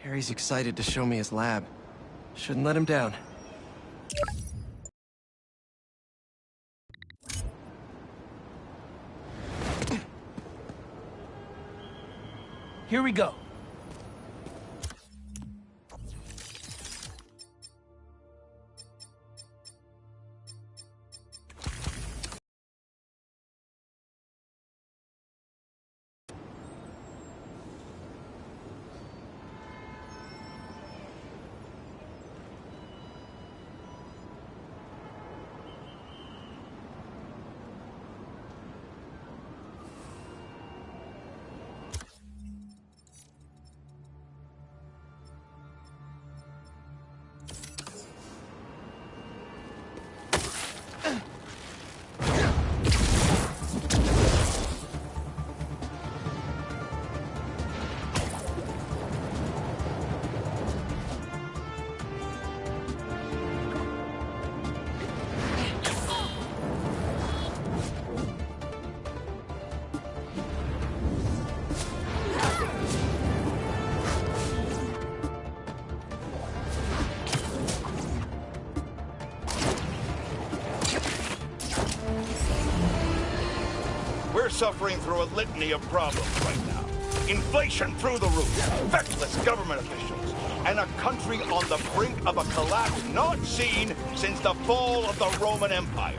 Harry's excited to show me his lab. Shouldn't let him down. Here we go. We're suffering through a litany of problems right now. Inflation through the roof, feckless government officials, and a country on the brink of a collapse not seen since the fall of the Roman Empire.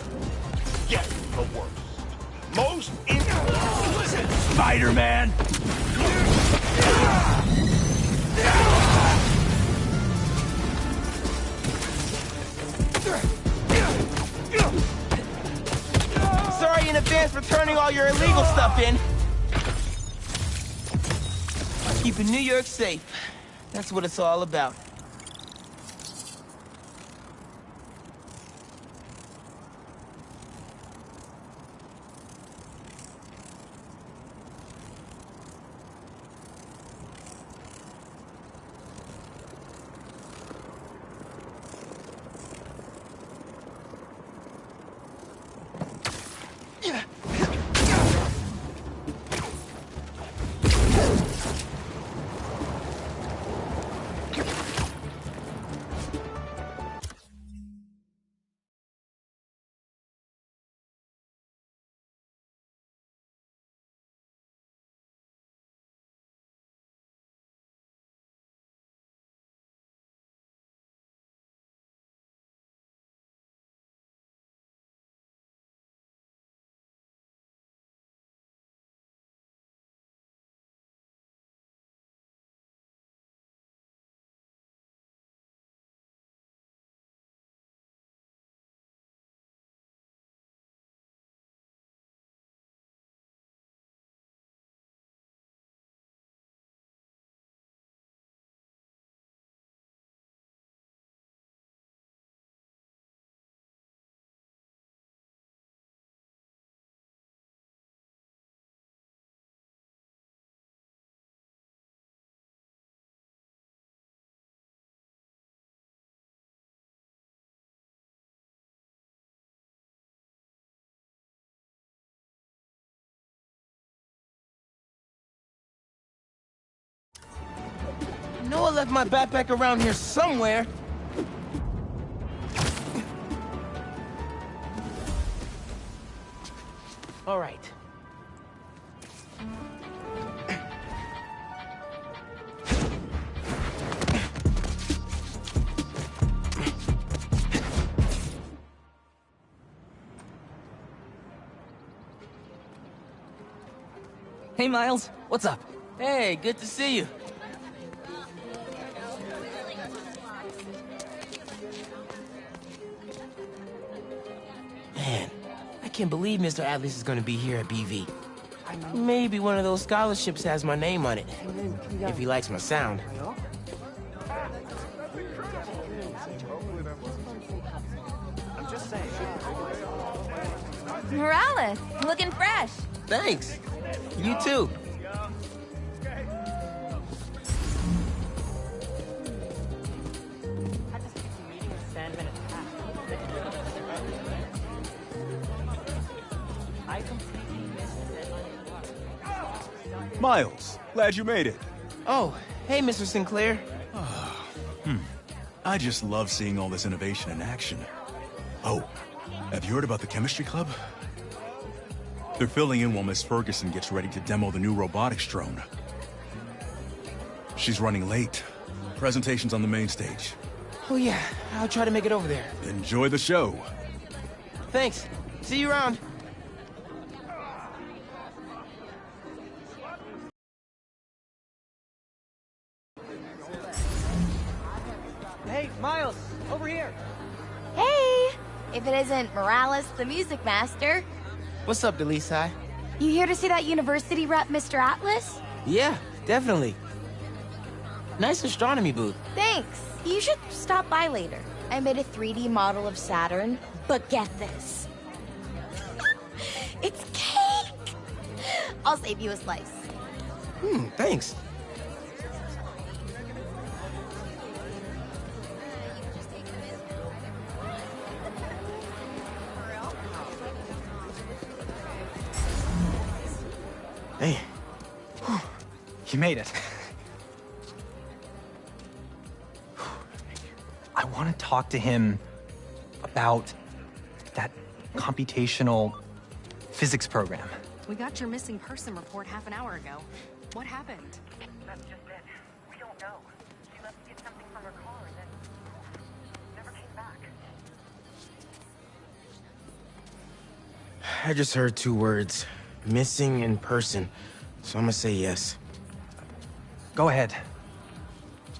Yet the worst. Most Listen, Spider-Man! Sorry in advance for turning all your illegal stuff in. Keeping New York safe. That's what it's all about. I know I left my backpack around here somewhere. All right. Hey, Miles. What's up? Hey, good to see you. Man, I can't believe Mr. Atlas is gonna be here at BV. Maybe one of those scholarships has my name on it, if he likes my sound. Morales, looking fresh. Thanks. You too. Miles, glad you made it. Oh, hey, Mr. Sinclair. I just love seeing all this innovation in action. Oh, have you heard about the chemistry club? They're filling in while Miss Ferguson gets ready to demo the new robotics drone. She's running late. Presentation's on the main stage. Oh, yeah, I'll try to make it over there. Enjoy the show. Thanks. See you around. Hey, Miles, over here. Hey! If it isn't Morales, the music master. What's up, Delisai? You here to see that university rep, Mr. Atlas? Yeah, definitely. Nice astronomy booth. Thanks. You should stop by later. I made a 3D model of Saturn, but get this. It's cake! I'll save you a slice. Thanks. Hey. You made it. I want to talk to him about that computational physics program. We got your missing person report half an hour ago. What happened? That's just it. We don't know. She must get something from her car and then never came back. I just heard 2 words. Missing in person. So I'm gonna say yes. Go ahead.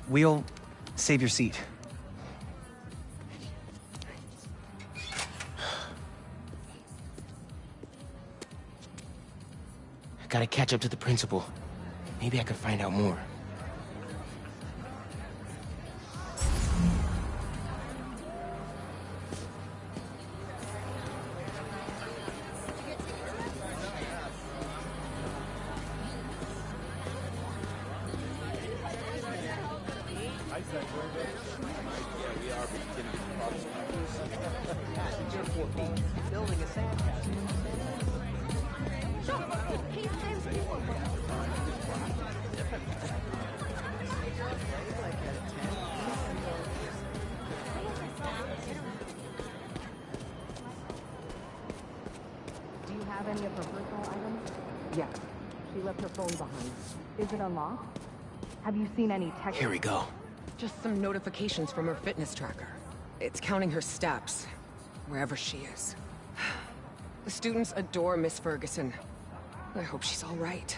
We'll save your seat. I gotta catch up to the principal. Maybe I could find out more. Do you have any of her personal items? Yes. She left her phone behind. Is it unlocked? Have you seen any text? Here we go. Just some notifications from her fitness tracker. It's counting her steps, wherever she is. The students adore Miss Ferguson. I hope she's all right.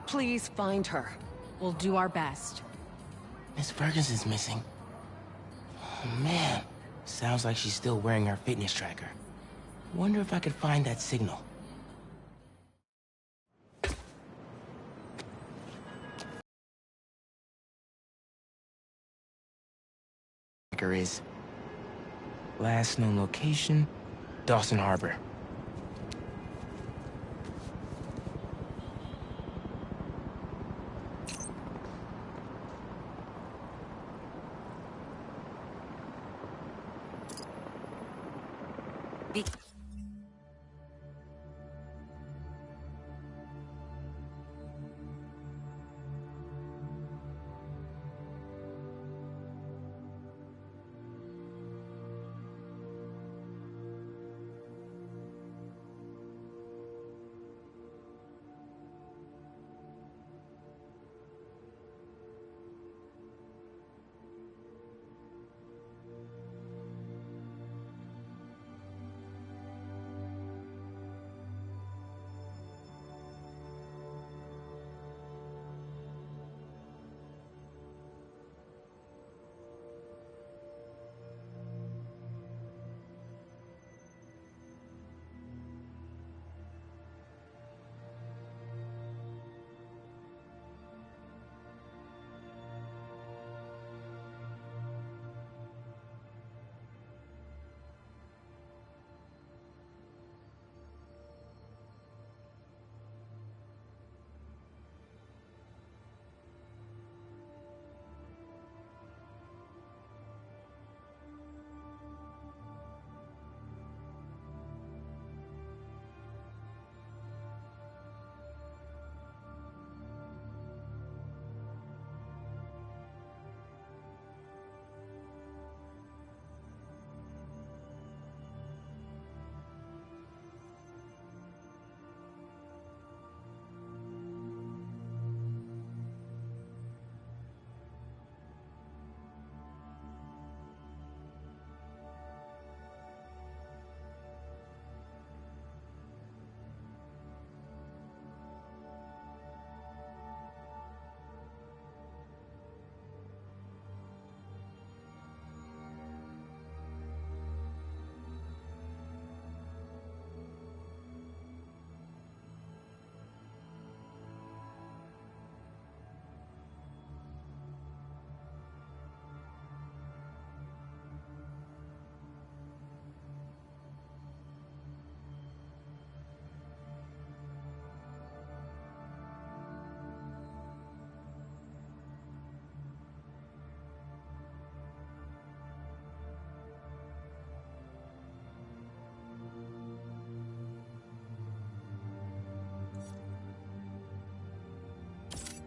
Please find her. We'll do our best. Miss Ferguson's missing. Oh, man. Sounds like she's still wearing her fitness tracker. Wonder if I could find that signal. Tracker is last known location, Dawson Harbor.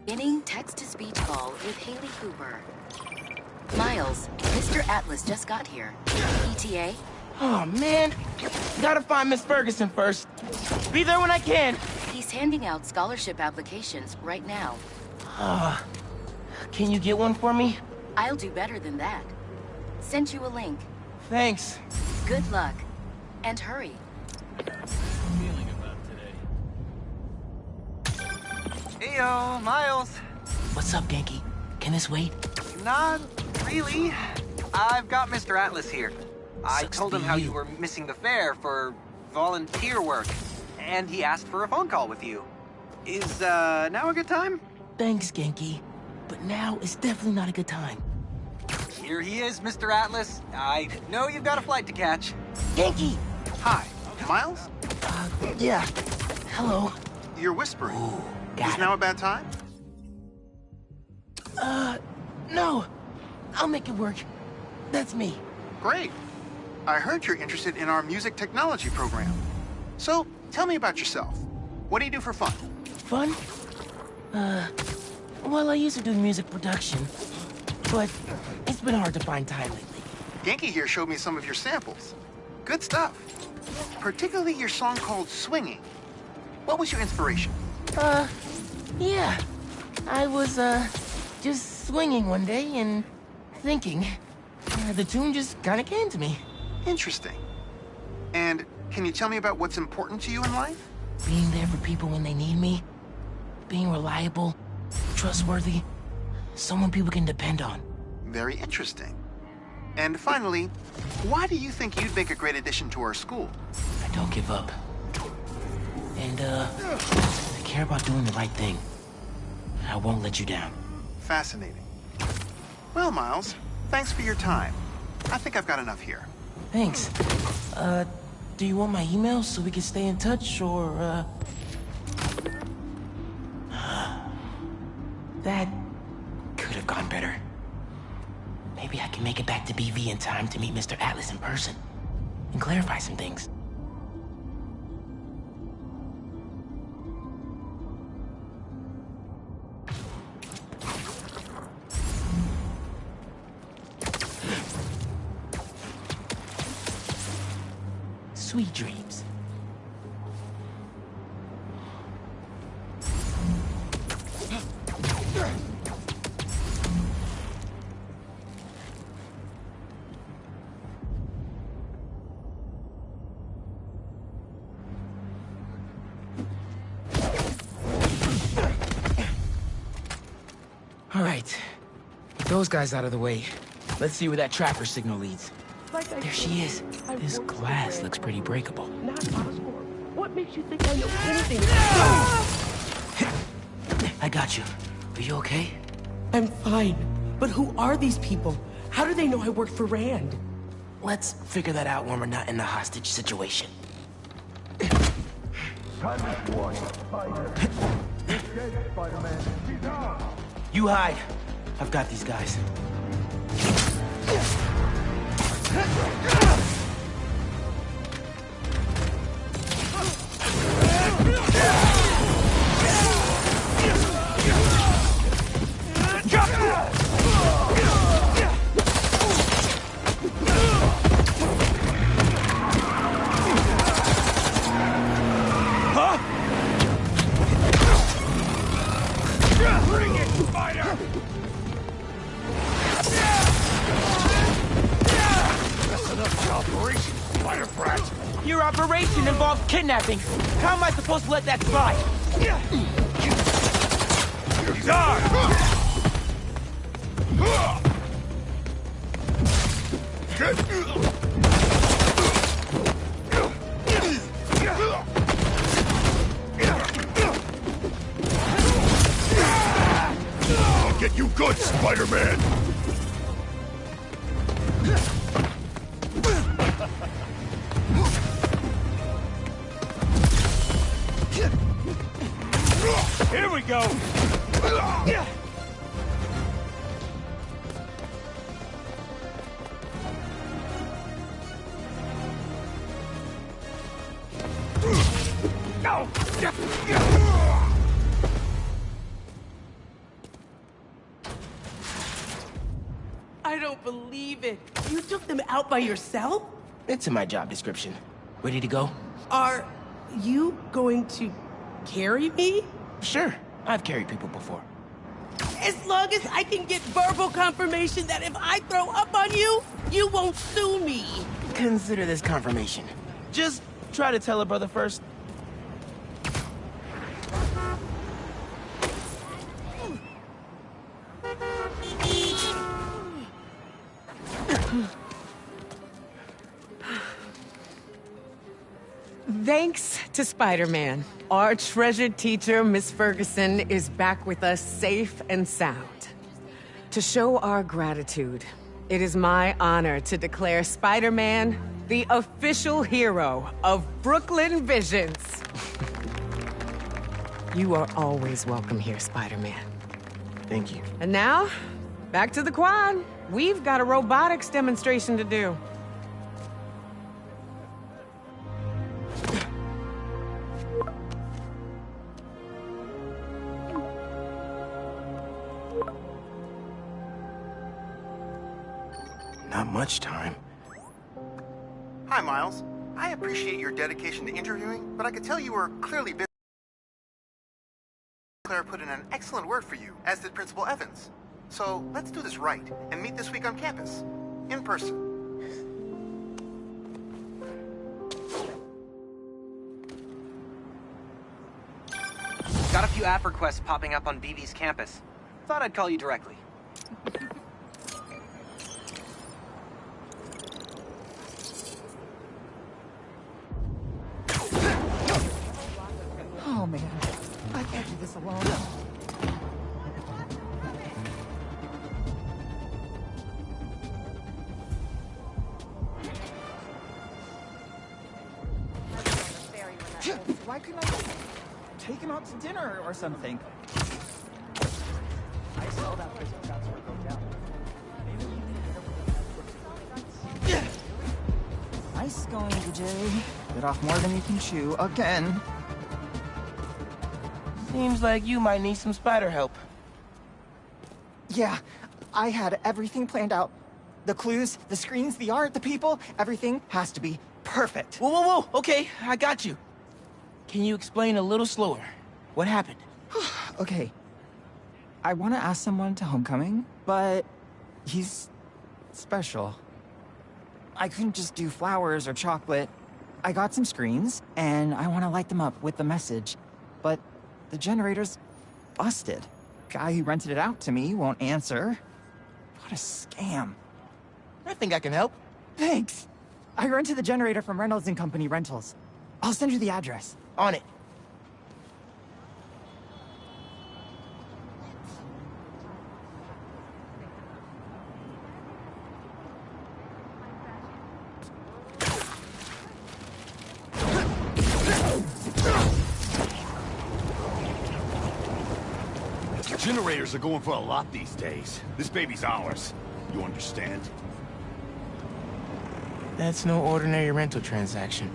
Beginning text-to-speech call with Haley Cooper. Miles, Mr. Atlas just got here. ETA? Oh, man. Gotta find Miss Ferguson first. Be there when I can. He's handing out scholarship applications right now. Can you get one for me? I'll do better than that. Sent you a link. Thanks. Good luck. And hurry. Heyo, Miles. What's up, Genki? Can this wait? Not really. I've got Mr. Atlas here. I Sucks told to him be how you. you were missing the fair for volunteer work, and he asked for a phone call with you. Is, now a good time? Thanks, Genki. But now is definitely not a good time. Here he is, Mr. Atlas. I know you've got a flight to catch. Genki! Hi, Miles? Yeah. Hello. You're whispering. Ooh, Is now a bad time? No. I'll make it work. That's me. Great. I heard you're interested in our music technology program. So, tell me about yourself. What do you do for fun? Fun? Well, I used to do music production, but it's been hard to find time lately. Genki here showed me some of your samples. Good stuff. Particularly your song called Swinging. What was your inspiration? Yeah. I was, just swinging one day and thinking. The tune just kinda came to me. Interesting. And can you tell me about what's important to you in life? Being there for people when they need me. Being reliable, trustworthy, someone people can depend on. Very interesting. And finally, why do you think you'd make a great addition to our school? I don't give up. And, I care about doing the right thing. I won't let you down. Fascinating. Well, Miles, thanks for your time. I think I've got enough here. Thanks. Do you want my email so we can stay in touch, or, That could have gone better. Maybe I can make it back to BV in time to meet Mr. Atlas in person and clarify some things. Sweet dreams. All right, with those guys out of the way, let's see where that tracker signal leads. There she is. This glass looks pretty breakable. What makes you think I know anything? I got you. Are you okay? I'm fine. But who are these people? How do they know I work for Rand? Let's figure that out when we're not in a hostage situation. You hide. I've got these guys. Bring it, Spider! That's enough operation, Spider Brat! Your operation involves kidnapping. How am I supposed to let that slide? I'll get you good, Spider-Man! Here we go! I don't believe it. You took them out by yourself? It's in my job description. Ready to go? Are you going to carry me? Sure. I've carried people before. As long as I can get verbal confirmation that if I throw up on you, you won't sue me. Consider this confirmation. Just try to tell a brother first. Thanks to Spider-Man, our treasured teacher, Miss Ferguson, is back with us safe and sound. To show our gratitude, it is my honor to declare Spider-Man the official hero of Brooklyn Visions. You are always welcome here, Spider-Man. Thank you. And now, back to the quad. We've got a robotics demonstration to do. Not much time. Hi, Miles. I appreciate your dedication to interviewing, but I could tell you were clearly busy. Claire put in an excellent word for you, as did Principal Evans. So let's do this right and meet this week on campus, in person. Got a few app requests popping up on BV's campus. Thought I'd call you directly. Oh man, I can't do this alone. Why couldn't I just take him out to dinner or something? I saw that place when that sort go down. Nice going, DJ. Bit off more than you can chew again. Seems like you might need some spider help. Yeah, I had everything planned out. The clues, the screens, the art, the people, everything has to be perfect. Whoa, whoa, whoa! Okay, I got you. Can you explain a little slower? What happened? Okay. I want to ask someone to homecoming, but he's special. I couldn't just do flowers or chocolate. I got some screens, and I want to light them up with the message. But the generator's busted. Guy who rented it out to me won't answer. What a scam. I think I can help. Thanks. I rented the generator from Reynolds & Company Rentals. I'll send you the address. On it. Generators are going for a lot these days. This baby's ours. You understand? That's no ordinary rental transaction.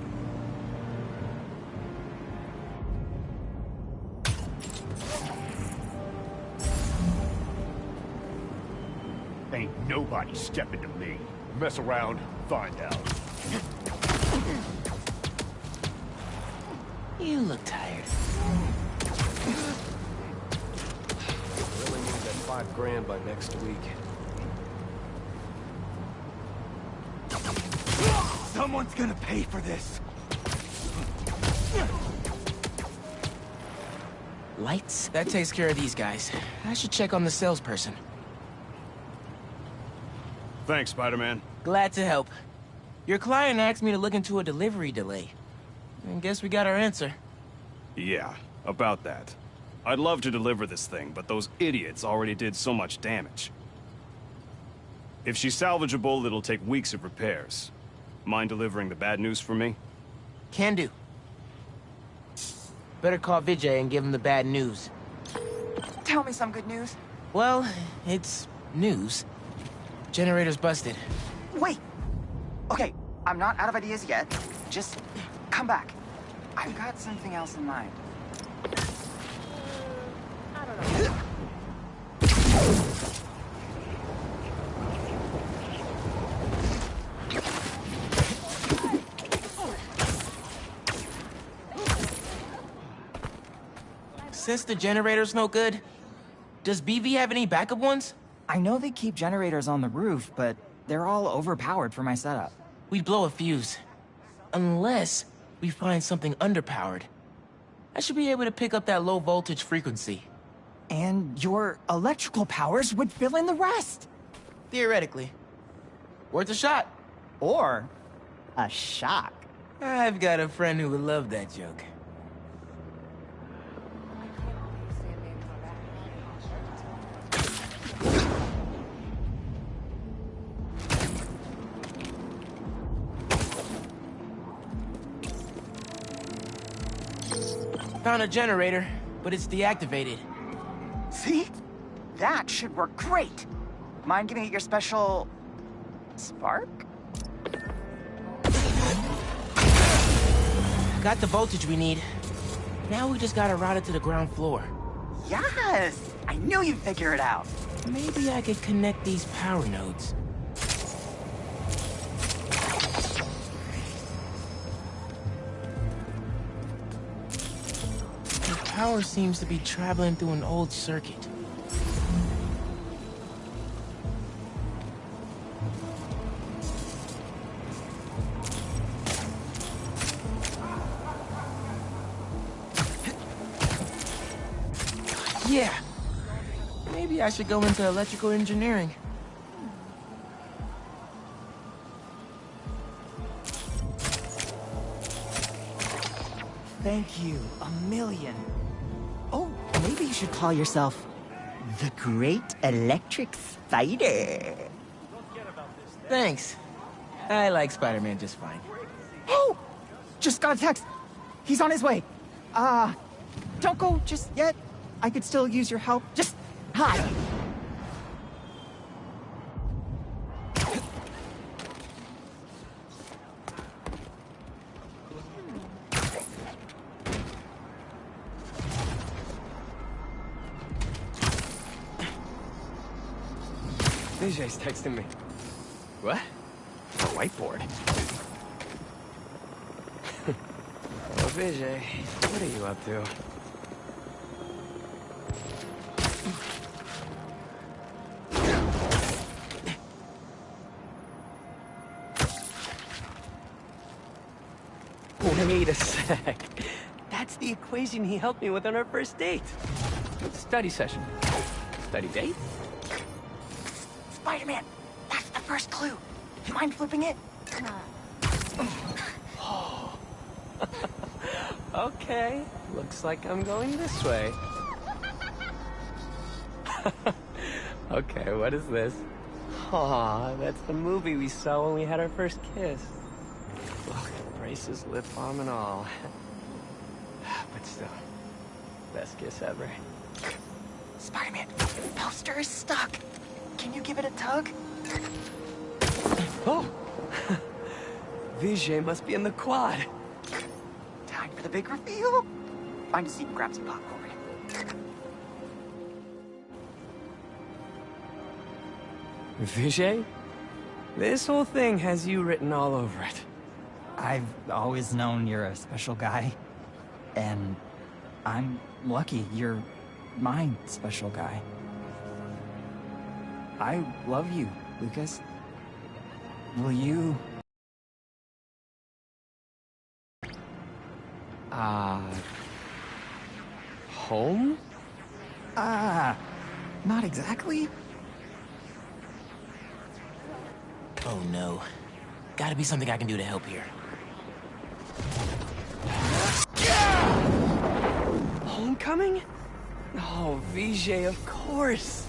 Ain't nobody stepping to me. Mess around, find out. You look tired. Really need that $5 grand by next week. Someone's gonna pay for this. Lights? That takes care of these guys. I should check on the salesperson. Thanks, Spider-Man. Glad to help. Your client asked me to look into a delivery delay. I guess we got our answer. Yeah, about that. I'd love to deliver this thing, but those idiots already did so much damage. If she's salvageable, it'll take weeks of repairs. Mind delivering the bad news for me? Can do. Better call Vijay and give him the bad news. Tell me some good news. Well, it's news. Generator's busted. Wait! Okay, I'm not out of ideas yet. Just come back. I've got something else in mind. Since the generator's no good, does BV have any backup ones? I know they keep generators on the roof, but they're all overpowered for my setup. We'd blow a fuse. Unless we find something underpowered. I should be able to pick up that low voltage frequency. And your electrical powers would fill in the rest. Theoretically. Worth a shot. Or a shock. I've got a friend who would love that joke. Found a generator, but it's deactivated. See? That should work great. Mind giving it your special... spark? Got the voltage we need. Now we just gotta route it to the ground floor. Yes! I knew you'd figure it out. Maybe I could connect these power nodes. The power seems to be traveling through an old circuit. Yeah. Maybe I should go into electrical engineering. Thank you a million. Oh, maybe you should call yourself the Great Electric Spider. Thanks. I like Spider-Man just fine. Oh! Just got a text. He's on his way. Don't go just yet. I could still use your help. Just hide. Vijay's texting me. What? A whiteboard. Oh, Vijay, what are you up to? Wait a sec. That's the equation he helped me with on our first date. Study session. Study date? Spider-Man, that's the first clue. Mind flipping it? Okay, looks like I'm going this way. Okay, what is this? Aw, that's the movie we saw when we had our first kiss. Look, braces, lip balm, and all. But still, best kiss ever. Spider-Man, the poster is stuck. Can you give it a tug? Oh! Vijay must be in the quad. Time for the big reveal. Find a seat and grab some popcorn. Vijay? This whole thing has you written all over it. I've always known you're a special guy. And I'm lucky you're my special guy. I love you, Lucas. Will you... Home? Not exactly. Oh no. Gotta be something I can do to help here. Homecoming? Oh, Vijay, of course.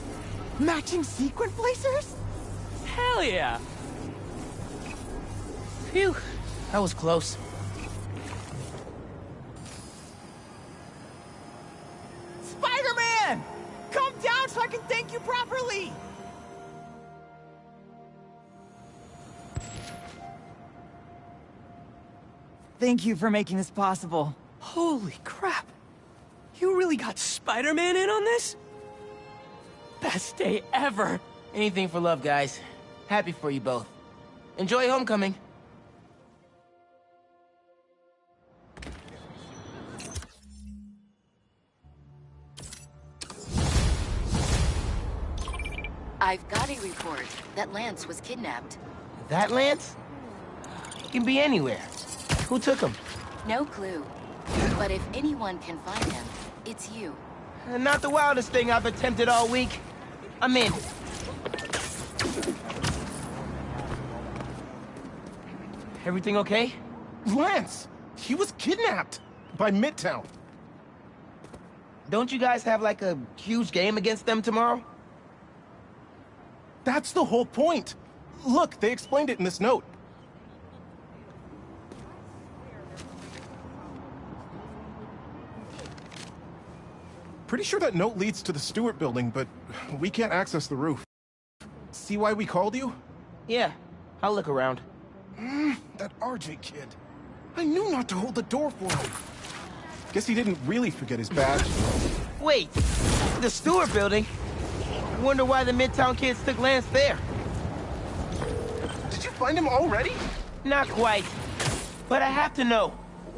Matching sequin placers? Hell yeah! Phew, that was close. Spider-Man! Come down so I can thank you properly! Thank you for making this possible. Holy crap! You really got Spider-Man in on this? Best day ever! Anything for love, guys. Happy for you both. Enjoy homecoming. I've got a report that Lance was kidnapped. That Lance? He can be anywhere. Who took him? No clue. But if anyone can find him, it's you. Not the wildest thing I've attempted all week. I'm in. Everything okay? Lance! He was kidnapped by Midtown. Don't you guys have like a huge game against them tomorrow? That's the whole point. Look, they explained it in this note. Pretty sure that note leads to the Stewart building, but we can't access the roof. See why we called you? Yeah, I'll look around. That RJ kid. I knew not to hold the door for him. Guess he didn't really forget his badge. Wait, the Stewart building? I wonder why the Midtown kids took Lance there. Did you find him already? Not quite. But I have to know.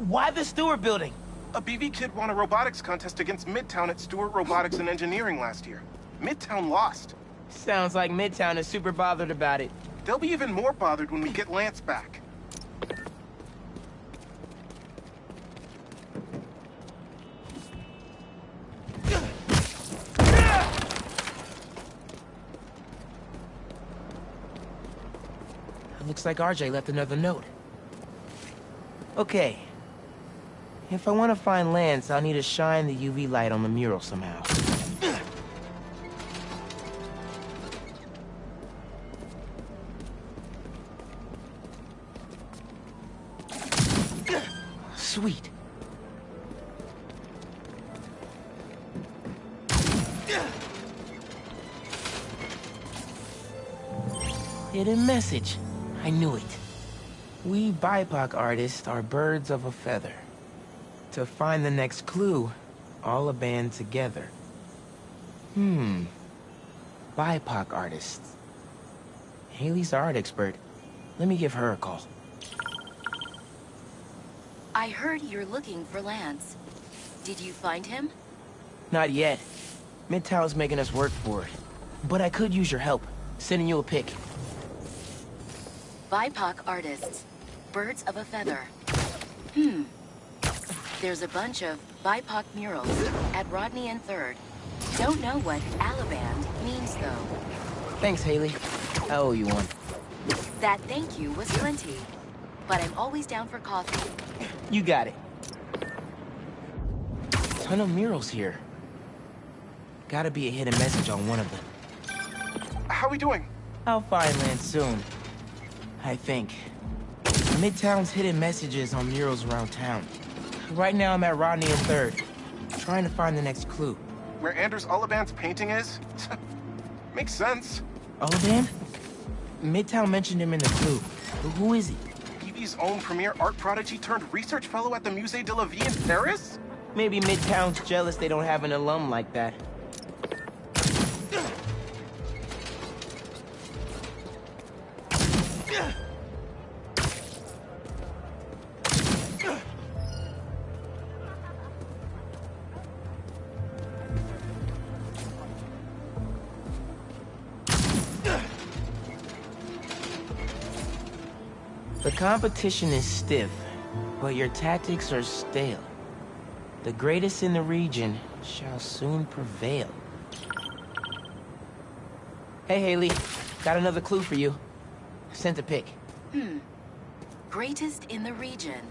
Why the Stewart building? A BV kid won a robotics contest against Midtown at Stewart Robotics and Engineering last year. Midtown lost. Sounds like Midtown is super bothered about it. They'll be even more bothered when we get Lance back. Looks like RJ left another note. Okay. If I want to find Lance, I'll need to shine the UV light on the mural somehow. Sweet. Hidden message. I knew it. We BIPOC artists are birds of a feather. To find the next clue, all a band together. BIPOC artists. Haley's our art expert. Let me give her a call. I heard you're looking for Lance. Did you find him? Not yet. Midtown's making us work for it. But I could use your help. Sending you a pic. BIPOC artists. Birds of a feather. There's a bunch of BIPOC murals at Rodney and 3rd. Don't know what Alaband means, though. Thanks, Haley. I owe you one. That thank you was plenty. But I'm always down for coffee. You got it. Ton of murals here. Gotta be a hidden message on one of them. How we doing? I'll find Lance soon. I think. Midtown's hidden messages on murals around town. Right now I'm at Rodney and 3rd, trying to find the next clue. Where Anders Ullaband's painting is? Makes sense. Ullaband? Midtown mentioned him in the clue. Who is he? BB's own premier art prodigy turned research fellow at the Musée de la Vie in Paris? Maybe Midtown's jealous they don't have an alum like that. The competition is stiff, but your tactics are stale. The greatest in the region shall soon prevail. Hey, Haley. Got another clue for you. Sent a pic. Greatest in the region.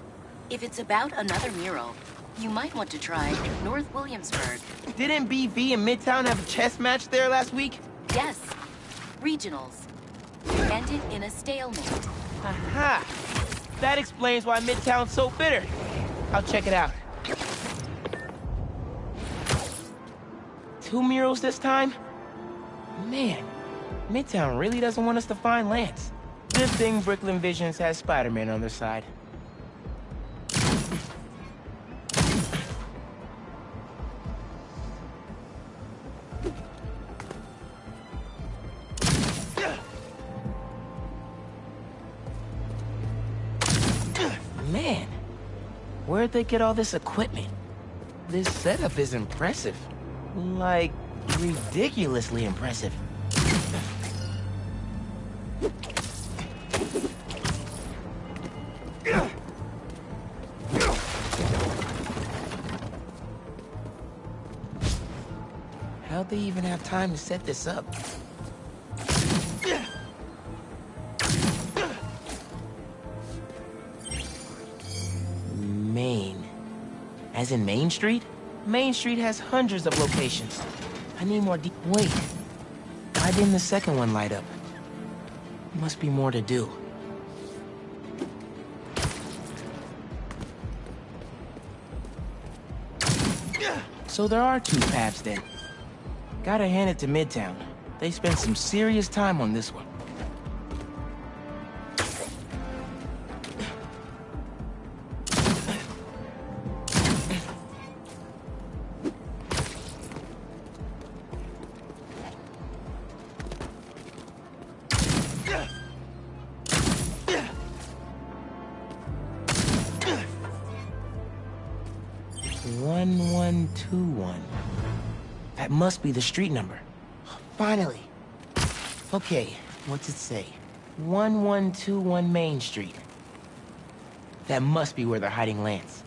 If it's about another mural, you might want to try North Williamsburg. Didn't BV and Midtown have a chess match there last week? Yes. Regionals. Ended in a stalemate. Aha! That explains why Midtown's so bitter. I'll check it out. 2 murals this time? Man, Midtown really doesn't want us to find Lance. Good thing Brooklyn Visions has Spider-Man on their side. Man, where'd they get all this equipment? This setup is impressive. Like, ridiculously impressive. How'd they even have time to set this up? Main. As in Main Street? Main Street has hundreds of locations. I need more Wait. Why didn't the second one light up? Must be more to do. So there are two paths then. Gotta hand it to Midtown. They spent some serious time on this one. That must be the street number. Finally. Okay, what's it say? 1121 Main Street. That must be where they're hiding Lance.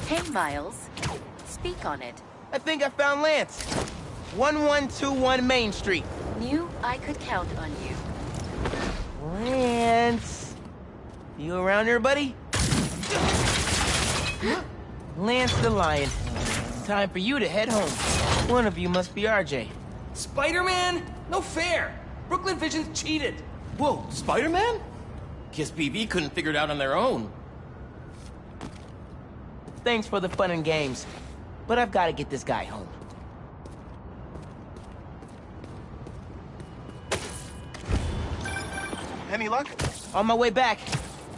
Hey, Miles. Speak on it. I think I found Lance. 1121 Main Street. Knew I could count on you. Lance. You around here, buddy? Lance the Lion. Time for you to head home. One of you must be RJ. Spider-Man? No fair! Brooklyn Vision's cheated! Whoa, Spider-Man? Guess BB couldn't figure it out on their own. Thanks for the fun and games, but I've got to get this guy home. Any luck? On my way back.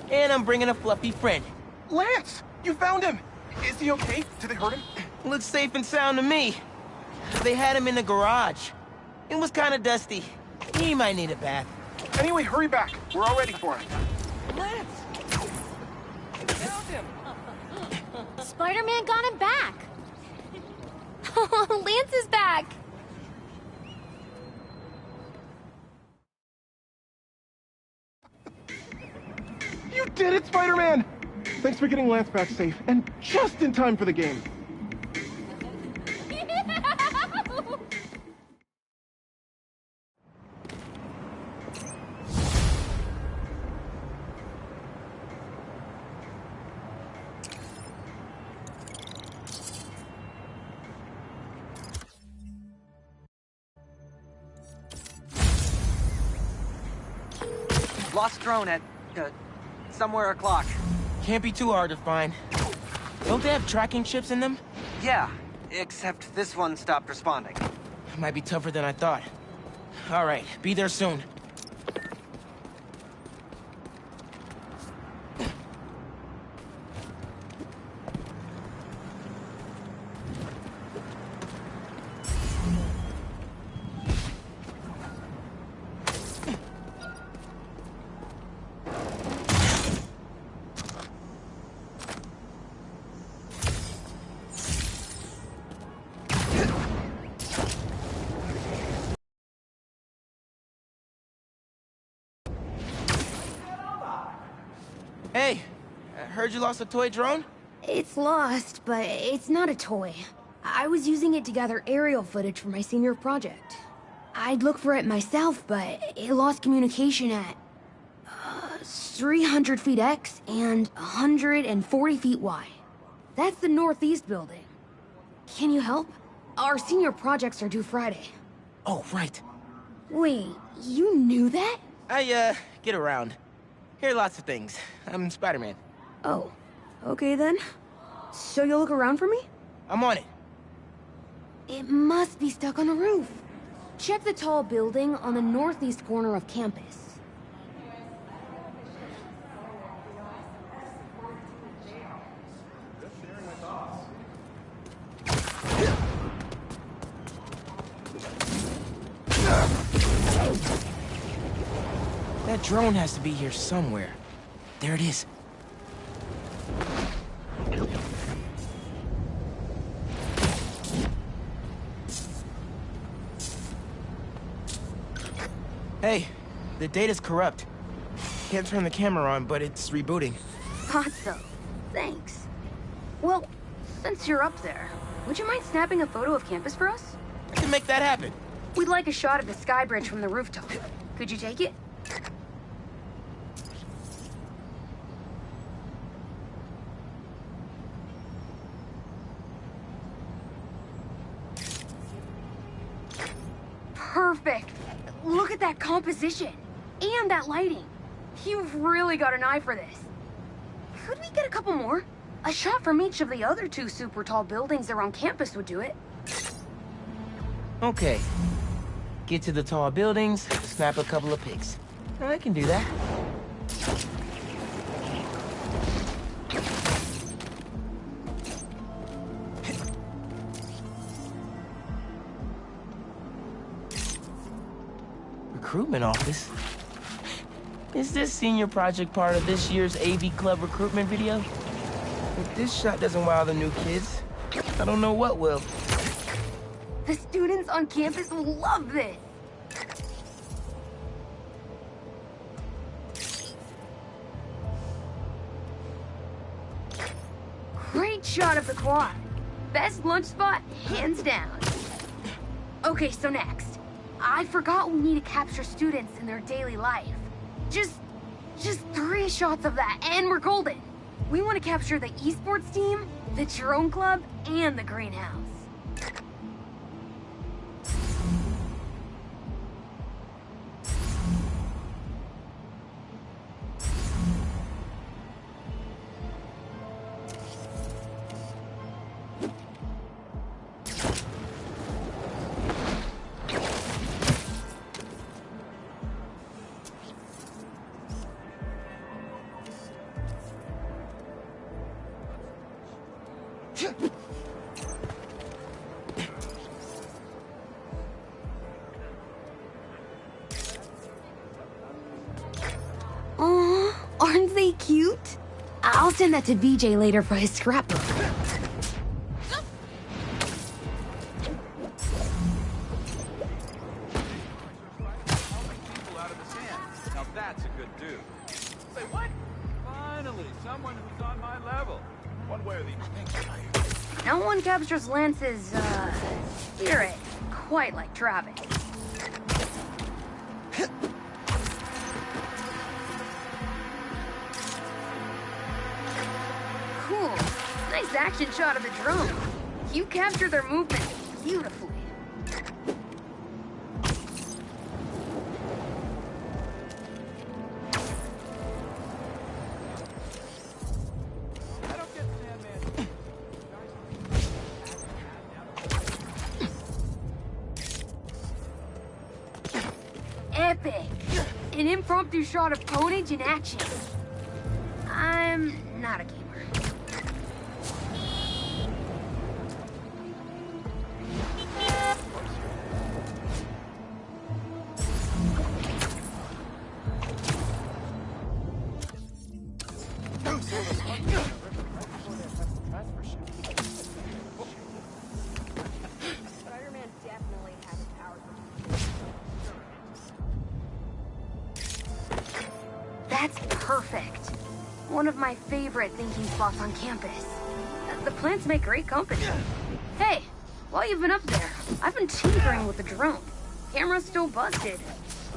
And I'm bringing a fluffy friend. Lance! You found him! Is he okay? Did they hurt him? Looks safe and sound to me. They had him in the garage. It was kind of dusty. He might need a bath. Anyway, hurry back. We're all ready for him. Lance! Found him! Spider-Man got him back. Oh, Lance is back. You did it, Spider-Man! Thanks for getting Lance back safe, and just in time for the game. Lost drone at, somewhere o'clock. Can't be too hard to find. Don't they have tracking chips in them? Yeah, except this one stopped responding. Might be tougher than I thought. All right, be there soon. Hey, I heard you lost a toy drone? It's lost, but it's not a toy. I was using it to gather aerial footage for my senior project. I'd look for it myself, but it lost communication at 300 feet X and 140 feet Y. That's the northeast building. Can you help? Our senior projects are due Friday. Oh, right. Wait, you knew that? I, get around. Hear lots of things. I'm Spider-Man. Oh, okay then. So you'll look around for me? I'm on it. It must be stuck on a roof. Check the tall building on the northeast corner of campus. That drone has to be here somewhere. There it is. Hey, the data's corrupt. Can't turn the camera on, but it's rebooting. Thought so. Thanks. Well, since you're up there, would you mind snapping a photo of campus for us? I can make that happen. We'd like a shot of the sky bridge from the rooftop. Could you take it? Perfect. Look at that composition. And that lighting. You've really got an eye for this. Could we get a couple more? A shot from each of the other 2 super tall buildings around campus would do it. Okay. Get to the tall buildings, snap a couple of pics. I can do that. Recruitment office? Is this senior project part of this year's AV Club recruitment video? If this shot doesn't wow the new kids, I don't know what will. The students on campus will love this. Great shot of the quad. Best lunch spot, hands down. Okay, so next. I forgot we need to capture students in their daily life. Just 3 shots of that, and we're golden. We want to capture the esports team, the drone club, and the greenhouse. Aren't they cute? I'll send that to VJ later for his scrapbook. Now that's a good dude. Say what? Finally, someone who's on my level. One way or the other. No one captures Lance's, spirit quite like Travis. Cool. Nice action shot of the drone. You capture their movement beautifully. Epic! An impromptu shot of ponage in action. I'm not a gamer. Spider-Man definitely has his powers. That's perfect. One of my favorite thinking spots on campus. The plants make great company. Hey, while you've been up there, I've been tinkering with the drone. Camera's still busted,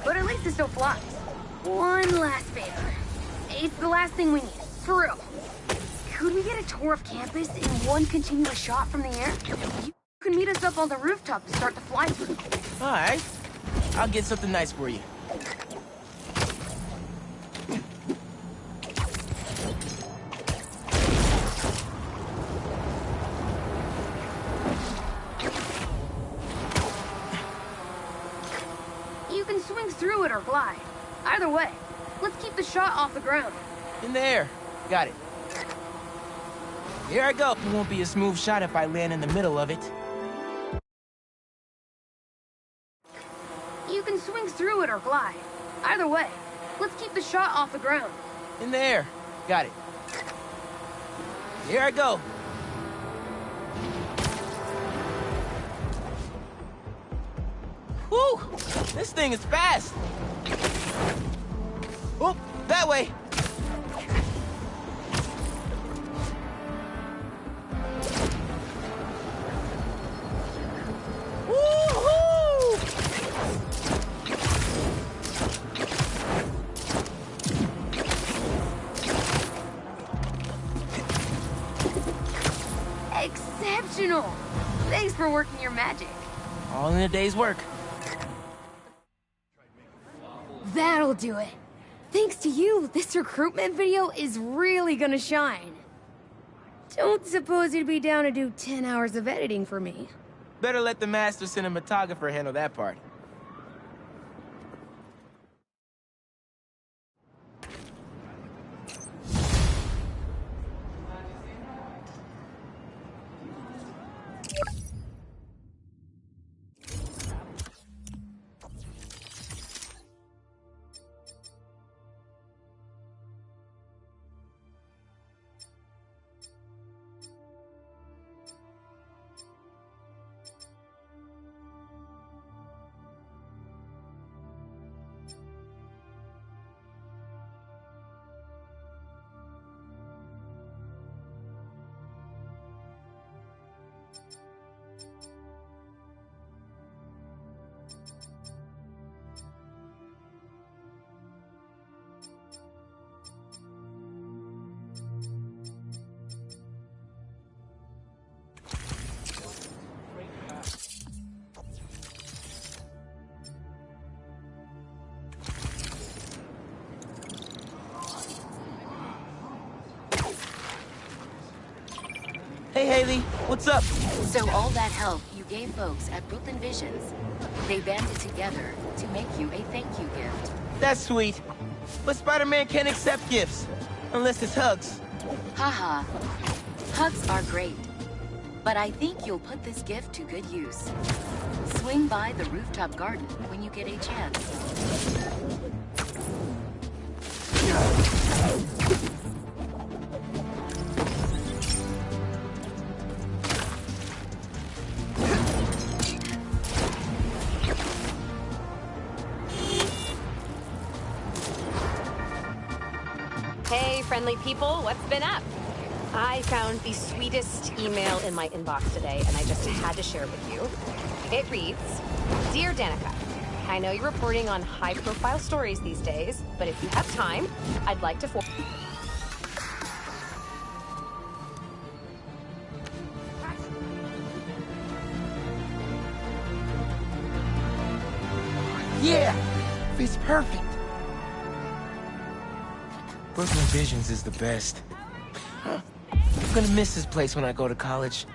but at least it still flies. One last favor. It's the last thing we need, for real. Could we get a tour of campus in one continuous shot from the air? You can meet us up on the rooftop to start the fly-through. All right. I'll get something nice for you. You can swing through it or glide. Either way, let's keep the shot off the ground. In the air. Got it. Here I go. It won't be a smooth shot if I land in the middle of it. You can swing through it or glide. Either way, let's keep the shot off the ground. In the air. Got it. Here I go. Whew! This thing is fast! Oh, that way! Woo-hoo! Exceptional! Thanks for working your magic. All in a day's work. That'll do it. Thanks to you, this recruitment video is really gonna shine. Don't suppose you'd be down to do 10 hours of editing for me. Better let the master cinematographer handle that part. Hey, Haley, what's up? So all that help you gave folks at Brooklyn Visions, they banded together to make you a thank you gift. That's sweet. But Spider-Man can't accept gifts. Unless it's hugs. Haha. Hugs are great. But I think you'll put this gift to good use. Swing by the rooftop garden when you get a chance. Hey, friendly people, what's been up? I found the sweetest email in my inbox today, and I just had to share it with you. It reads, Dear Danica, I know you're reporting on high-profile stories these days, but if you have time, I'd like to Yeah! Fits perfect. Brooklyn Visions is the best. I'm gonna miss this place when I go to college.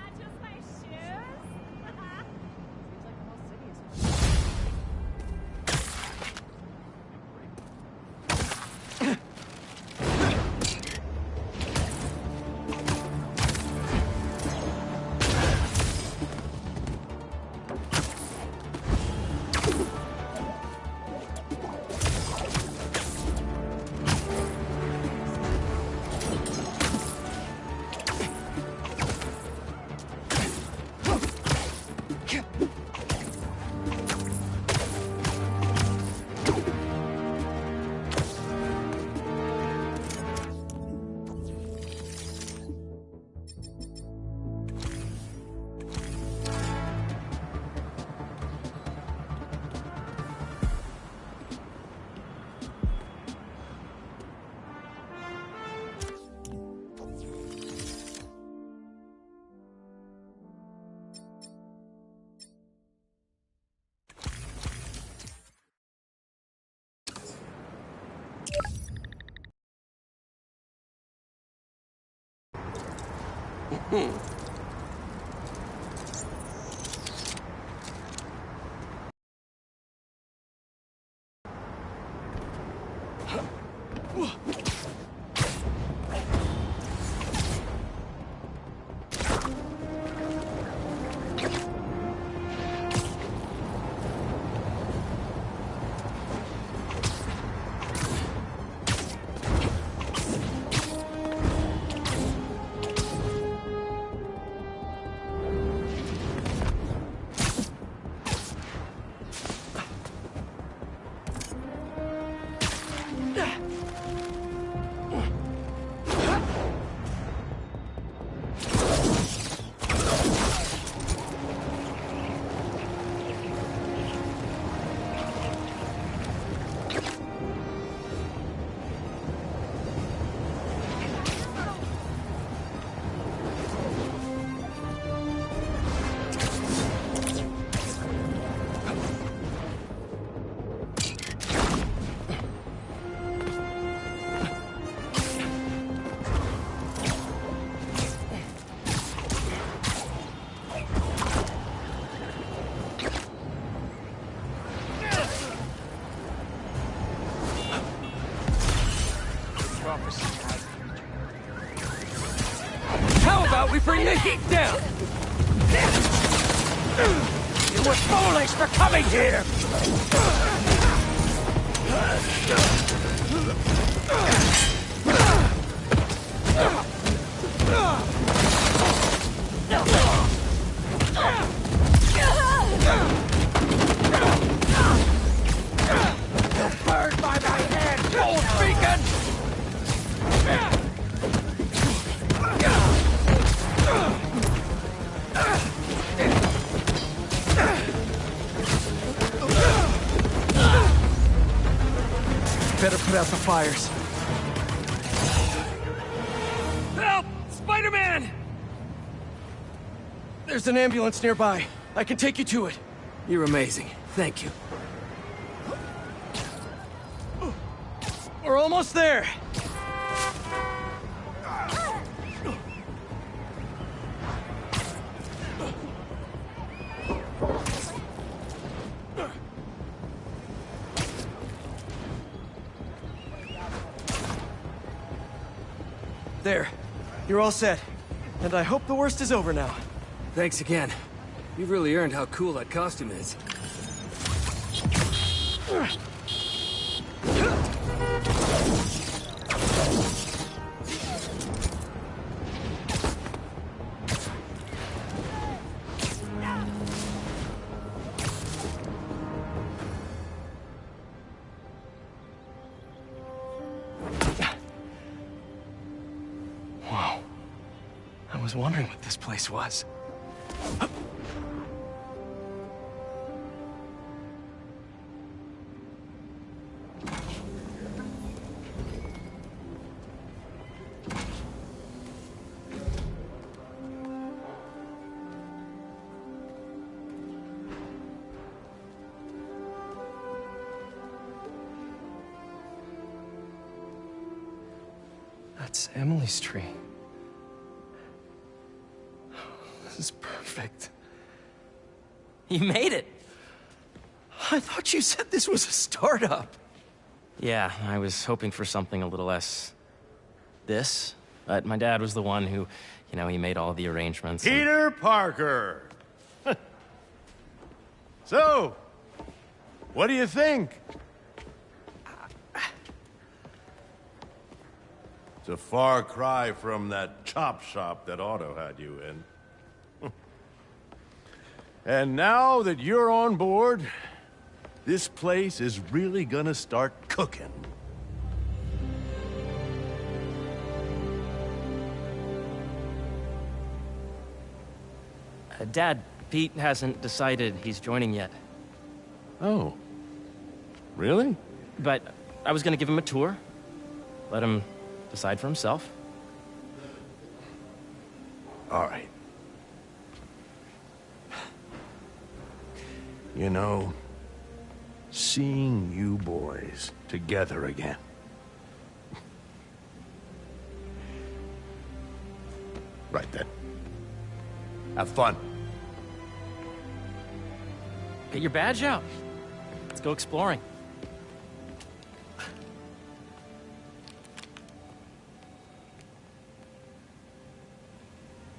Keep down! You were foolish for coming here! You're burned by my hand, old beacon! Better put out the fires. Help! Spider-Man! There's an ambulance nearby. I can take you to it. You're amazing. Thank you. We're almost there. There. You're all set. And I hope the worst is over now. Thanks again. You've really earned how cool that costume is. Wow. I was wondering what this place was. That's Emily's tree. This is perfect. You made it! I thought you said this was a startup. Yeah, I was hoping for something a little less... this. But my dad was the one who, you know, he made all the arrangements. Peter Parker! So, what do you think? It's a far cry from that chop shop that Otto had you in. And now that you're on board, this place is really gonna start cooking. Dad, Pete hasn't decided he's joining yet. Oh. Really? But I was gonna give him a tour. Let him decide for himself. All right. You know, seeing you boys together again. Right then. Have fun. Get your badge out. Let's go exploring.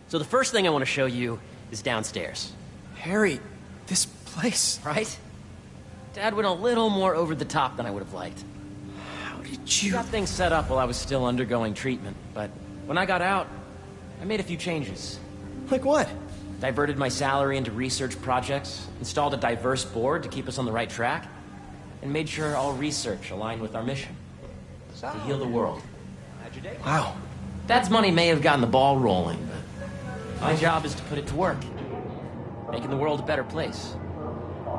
So the first thing I want to show you is downstairs. Harry, this place... Right? Dad went a little more over the top than I would have liked. How did you... Got things set up while I was still undergoing treatment, but when I got out, I made a few changes. Like what? Diverted my salary into research projects, installed a diverse board to keep us on the right track, and made sure all research aligned with our mission. To heal the world. Wow. Dad's money may have gotten the ball rolling, but my job is to put it to work. Making the world a better place.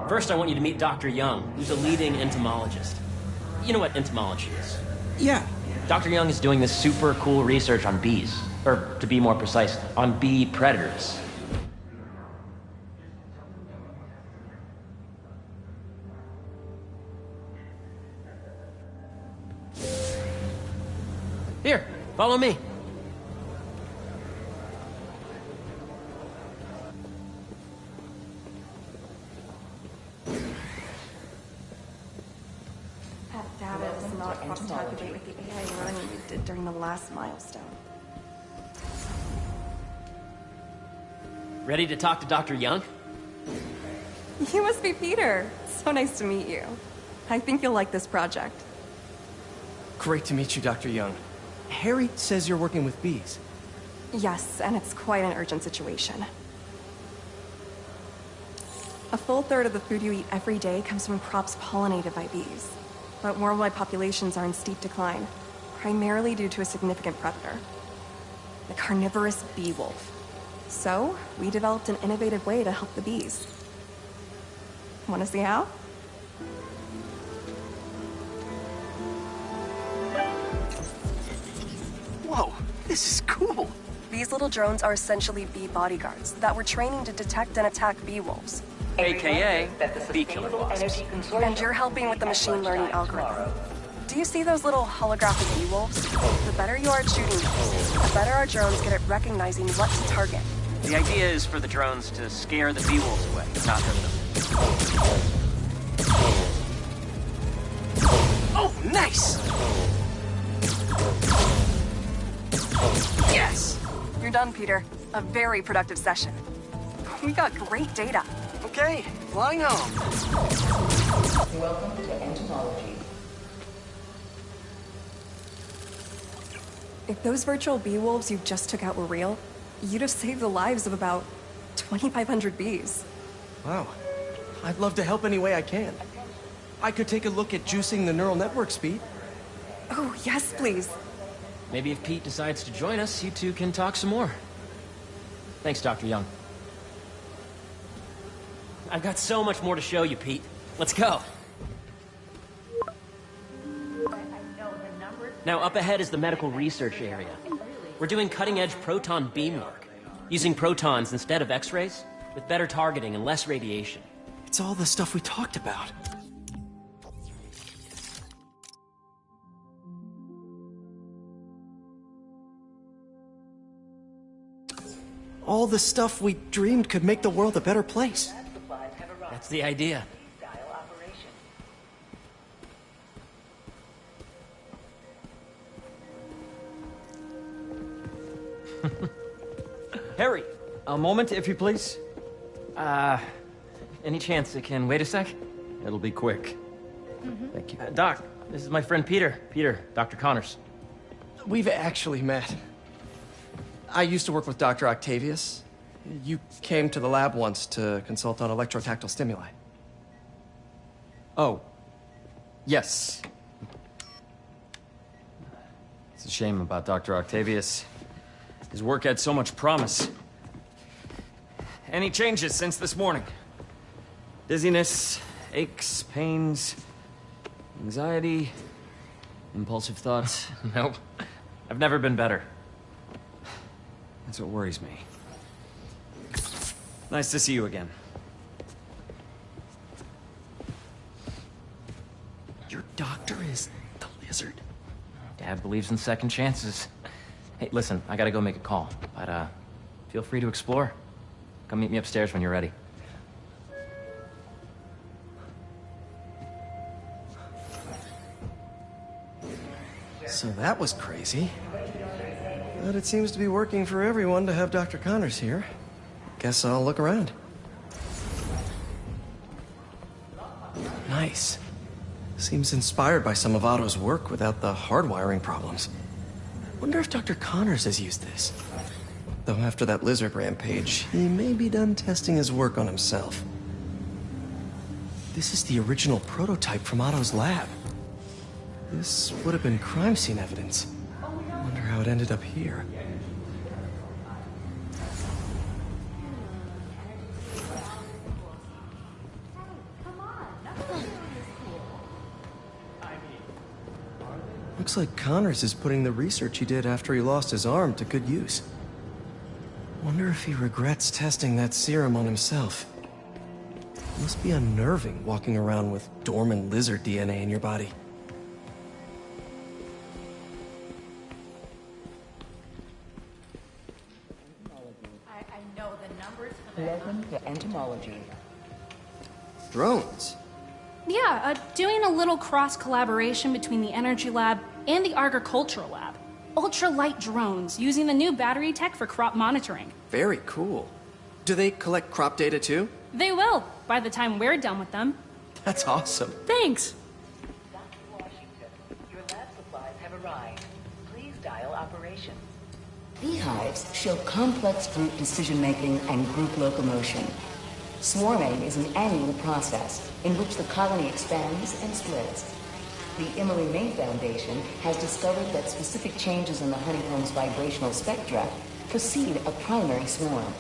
First, I want you to meet Dr. Young, who's a leading entomologist. You know what entomology is? Yeah. Dr. Young is doing this super cool research on bees. Or, to be more precise, on bee predators. Here, follow me. That data is not compatible with the AI running we did during the last milestone. Ready to talk to Dr. Young? You must be Peter. So nice to meet you. I think you'll like this project. Great to meet you, Dr. Young. Harry says you're working with bees. Yes, and it's quite an urgent situation. A full third of the food you eat every day comes from crops pollinated by bees. But worldwide populations are in steep decline, primarily due to a significant predator, the carnivorous bee wolf. So, we developed an innovative way to help the bees. Want to see how? Whoa, this is cool. These little drones are essentially bee bodyguards that we're training to detect and attack bee wolves. AKA bee killer wasps. And you're helping with the machine learning algorithm. Do you see those little holographic bee wolves? The better you are at shooting these, the better our drones get at recognizing what to target. The idea is for the drones to scare the bee wolves away, not hurt them. Oh, nice! Yes! You're done, Peter. A very productive session. We got great data. Okay, flying home. Welcome to entomology. If those virtual bee wolves you just took out were real, you'd have saved the lives of about 2,500 bees. Wow. I'd love to help any way I can. I could take a look at juicing the neural network speed. Oh, yes, please. Maybe if Pete decides to join us, you two can talk some more. Thanks, Dr. Young. I've got so much more to show you, Pete. Let's go. Now, up ahead is the medical research area. We're doing cutting-edge proton beam work, using protons instead of X-rays, with better targeting and less radiation. It's all the stuff we talked about. All the stuff we dreamed could make the world a better place. That's the idea. Harry, a moment, if you please. Any chance it can wait a sec? It'll be quick. Thank you. Doc, this is my friend Peter. Peter, Dr. Connors. We've actually met. I used to work with Dr. Octavius. You came to the lab once to consult on electrotactile stimuli. Oh. Yes. It's a shame about Dr. Octavius. His work had so much promise. Any changes since this morning? Dizziness, aches, pains, anxiety, impulsive thoughts? Nope. I've never been better. That's what worries me. Nice to see you again. Your doctor is the lizard. Dad believes in second chances. Hey, listen, I gotta go make a call, but feel free to explore. Come meet me upstairs when you're ready. So that was crazy. But it seems to be working for everyone to have Dr. Connors here. Guess I'll look around. Nice. Seems inspired by some of Otto's work without the hardwiring problems. Wonder if Dr. Connors has used this. Though after that lizard rampage, he may be done testing his work on himself. This is the original prototype from Otto's lab. This would have been crime scene evidence. Wonder how it ended up here. Looks like Connors is putting the research he did after he lost his arm to good use. Wonder if he regrets testing that serum on himself. Must be unnerving walking around with dormant lizard DNA in your body. I know the numbers for that. Welcome to entomology. Drones? Yeah, doing a little cross-collaboration between the Energy Lab and the Agricultural Lab. Ultra-light drones using the new battery tech for crop monitoring. Very cool. Do they collect crop data too? They will, by the time we're done with them. That's awesome. Thanks. Your lab supplies have arrived. Please dial operations. Beehives show complex group decision-making and group locomotion. Swarming is an annual process in which the colony expands and spreads. The Emily May Foundation has discovered that specific changes in the honeycomb's vibrational spectra precede a primary swarm.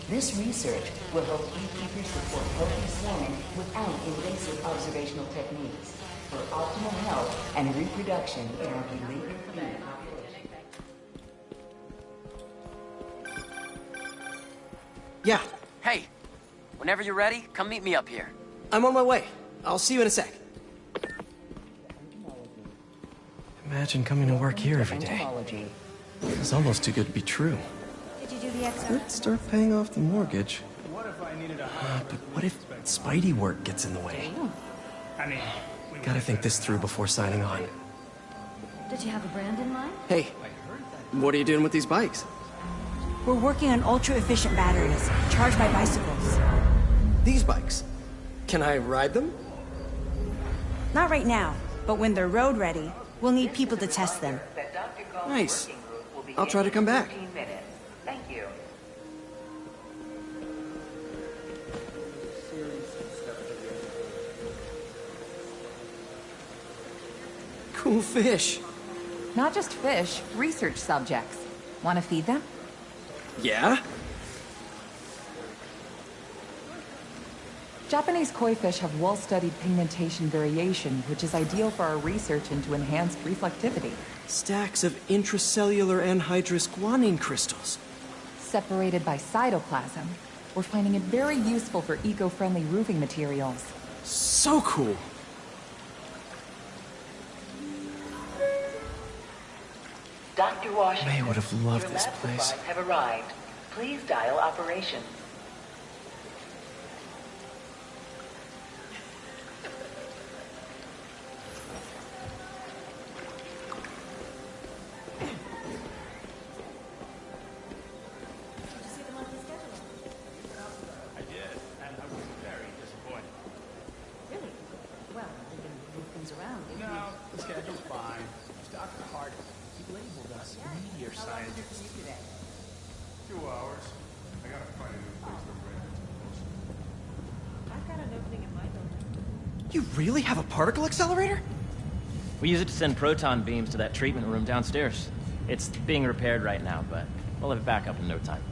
This research will help beekeepers support healthy swarming without invasive observational techniques for optimal health and reproduction in our beleaguered bee population. Yeah. Hey, whenever you're ready, come meet me up here. I'm on my way. I'll see you in a sec. Imagine coming to work here every day. It's almost too good to be true. Did you do the exam? Let's start paying off the mortgage. But what if Spidey work gets in the way? Gotta think this through before signing on. Did you have a brand in mind? Hey, what are you doing with these bikes? We're working on ultra-efficient batteries, charged by bicycles. These bikes? Can I ride them? Not right now, but when they're road ready, we'll need people to test them. Nice. I'll try to come back. Thank you. Cool fish. Not just fish, research subjects. Want to feed them? Yeah? Japanese koi fish have well-studied pigmentation variation, which is ideal for our research into enhanced reflectivity. Stacks of intracellular anhydrous guanine crystals. Separated by cytoplasm, we're finding it very useful for eco-friendly roofing materials. So cool. Dr. Washington, May would have loved your this lab place. supplies have arrived. Please dial operations. I did, and I was very disappointed. Really? Well, we can move things around. No, the schedule's fine. Dr. Hart, he labeled us meteor scientists. 2 hours. I gotta find a new place to rent. I've got an opening in my building. You really have a particle accelerator? We use it to send proton beams to that treatment room downstairs. It's being repaired right now, but we'll have it back up in no time.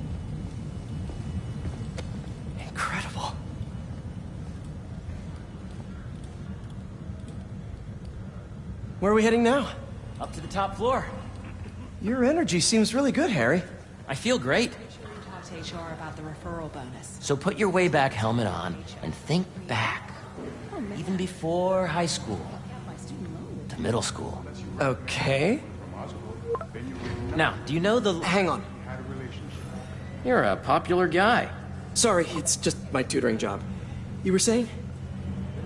Incredible. Where are we heading now? Up to the top floor. Your energy seems really good, Harry. I feel great. Talk to HR about the referral bonus. So put your way back helmet on and think back. Even before high school. To middle school. Okay. Now, do you know the... Hang on. You're a popular guy. Sorry, it's just my tutoring job. You were saying?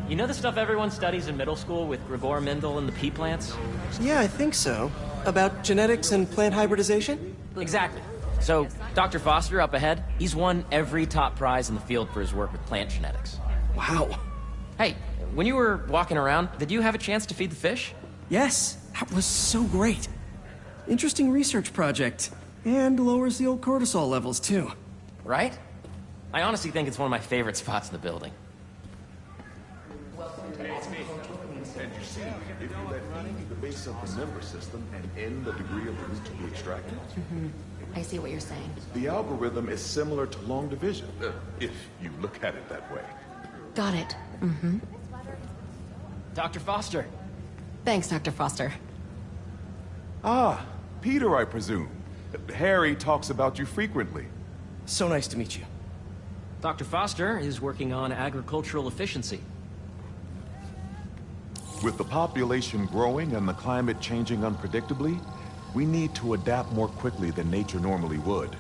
You know the stuff everyone studies in middle school with Gregor Mendel and the pea plants? Yeah, I think so. About genetics and plant hybridization? Exactly. So, Dr. Foster up ahead, he's won every top prize in the field for his work with plant genetics. Wow. Hey, when you were walking around, did you have a chance to feed the fish? Yes, that was so great. Interesting research project. And lowers the old cortisol levels, too. Right? I honestly think it's one of my favorite spots in the building. If you let E be the base of the member system and N the degree of the root to be extracted, I see what you're saying. the algorithm is similar to long division, if you look at it that way. Got it. Dr. Foster. Thanks, Dr. Foster. Ah, Peter, I presume. Harry talks about you frequently. So nice to meet you. Dr. Foster is working on agricultural efficiency. With the population growing and the climate changing unpredictably, we need to adapt more quickly than nature normally would.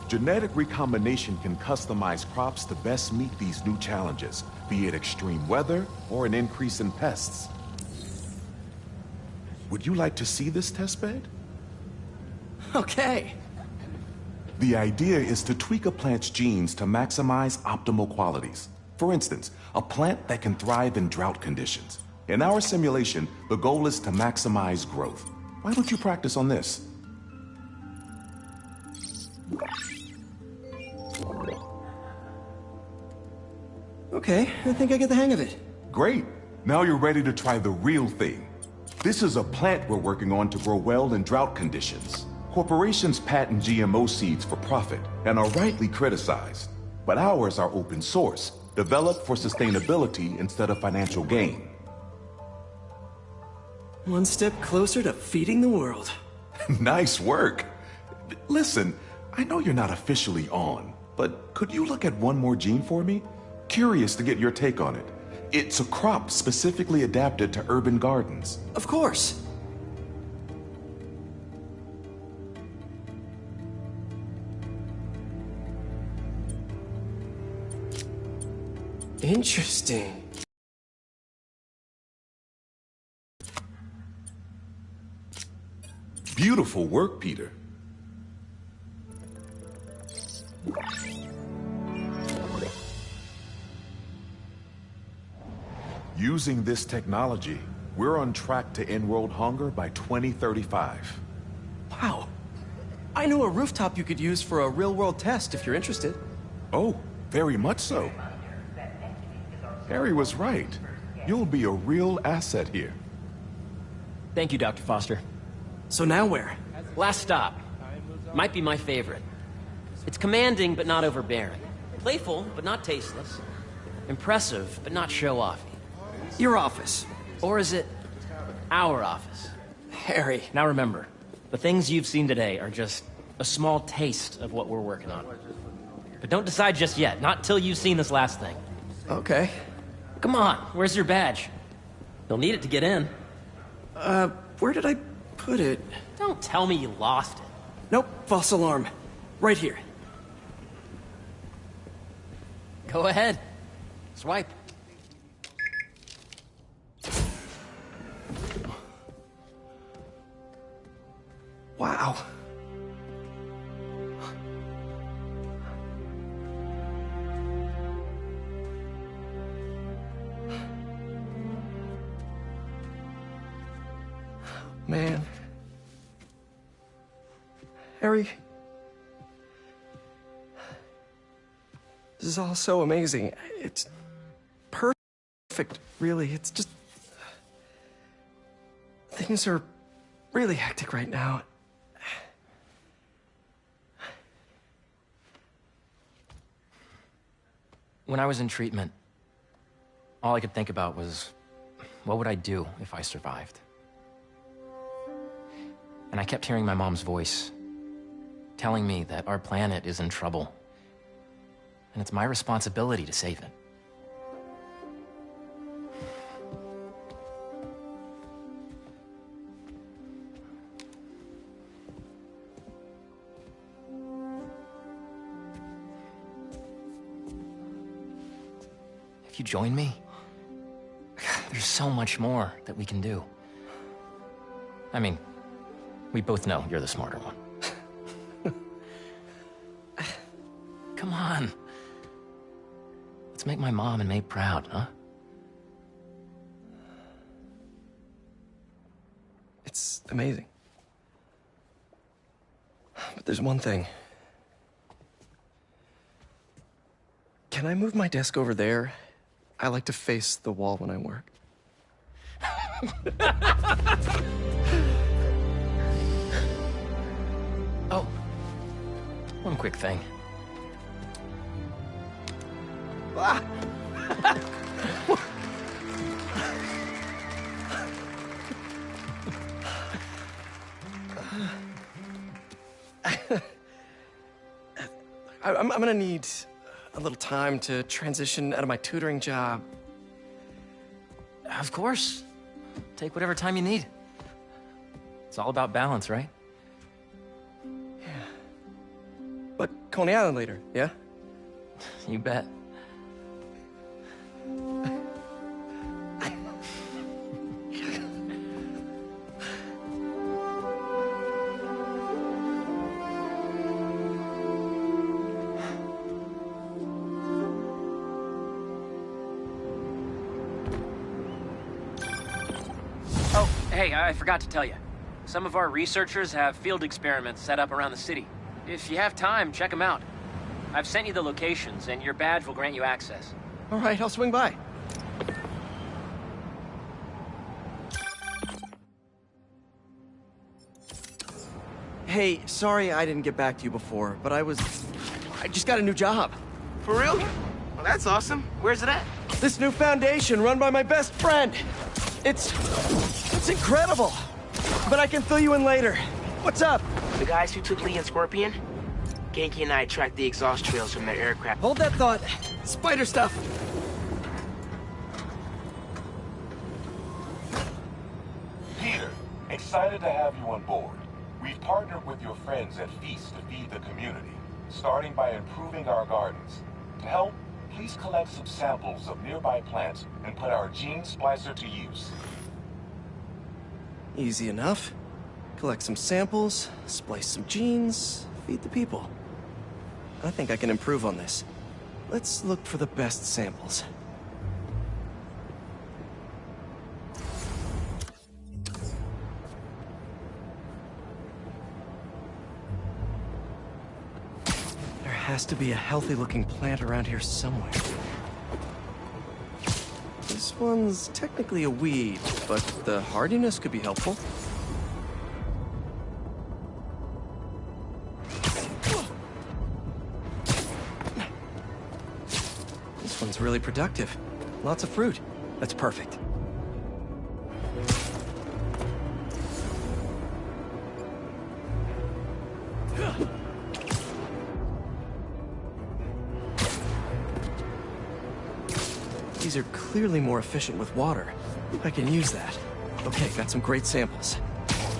Genetic recombination can customize crops to best meet these new challenges, be it extreme weather or an increase in pests. Would you like to see this testbed? Okay. The idea is to tweak a plant's genes to maximize optimal qualities. For instance, a plant that can thrive in drought conditions. In our simulation, the goal is to maximize growth. Why don't you practice on this? Okay, I think I get the hang of it. Great. Now you're ready to try the real thing. This is a plant we're working on to grow well in drought conditions. Corporations patent GMO seeds for profit and are rightly criticized. But ours are open source, developed for sustainability instead of financial gain. One step closer to feeding the world. Nice work. Listen, I know you're not officially on, but could you look at one more gene for me? Curious to get your take on it. It's a crop specifically adapted to urban gardens. Of course. Interesting. Beautiful work, Peter. Using this technology, we're on track to end world hunger by 2035. Wow. I know a rooftop you could use for a real-world test if you're interested. Oh, very much so. Harry was right. You'll be a real asset here. Thank you, Dr. Foster. So now where? Last stop. Might be my favorite. It's commanding, but not overbearing. Playful, but not tasteless. Impressive, but not show-offy. Your office. Or is it our office? Harry. Now remember, the things you've seen today are just a small taste of what we're working on. But don't decide just yet, not till you've seen this last thing. Okay. Come on, where's your badge? You'll need it to get in. Where did I put it? Don't tell me you lost it. Nope, false alarm. Right here. Go ahead. Swipe. Wow. Man. Harry. This is all so amazing. It's perfect, really. It's just... Things are really hectic right now. When I was in treatment, all I could think about was, what would I do if I survived? And I kept hearing my mom's voice, telling me that our planet is in trouble, and it's my responsibility to save it. If you join me, there's so much more that we can do. I mean, we both know you're the smarter one. Come on. Let's make my mom and May proud, huh? It's amazing. But there's one thing. Can I move my desk over there? I like to face the wall when I work. Oh, one quick thing. Ah! I'm gonna need a little time to transition out of my tutoring job. Of course. Take whatever time you need. It's all about balance, right? But Coney Island later, yeah? You bet. Hey, I forgot to tell you. Some of our researchers have field experiments set up around the city. If you have time, check them out. I've sent you the locations, and your badge will grant you access. All right, I'll swing by. Hey, sorry I didn't get back to you before, but I just got a new job. For real? Well, that's awesome. Where's it at? This new foundation run by my best friend. It's incredible. But I can fill you in later. What's up? The guys who took Lee and Scorpion? Genki and I tracked the exhaust trails from their aircraft. Hold that thought. Spider stuff. Peter, excited to have you on board. We've partnered with your friends at Feast to feed the community, starting by improving our gardens. To help, please collect some samples of nearby plants and put our gene splicer to use. Easy enough. Collect some samples, splice some genes, feed the people. I think I can improve on this. Let's look for the best samples. There has to be a healthy-looking plant around here somewhere. This one's technically a weed, but the hardiness could be helpful. This one's really productive. Lots of fruit. That's perfect. These are clearly more efficient with water. I can use that. Okay, got some great samples.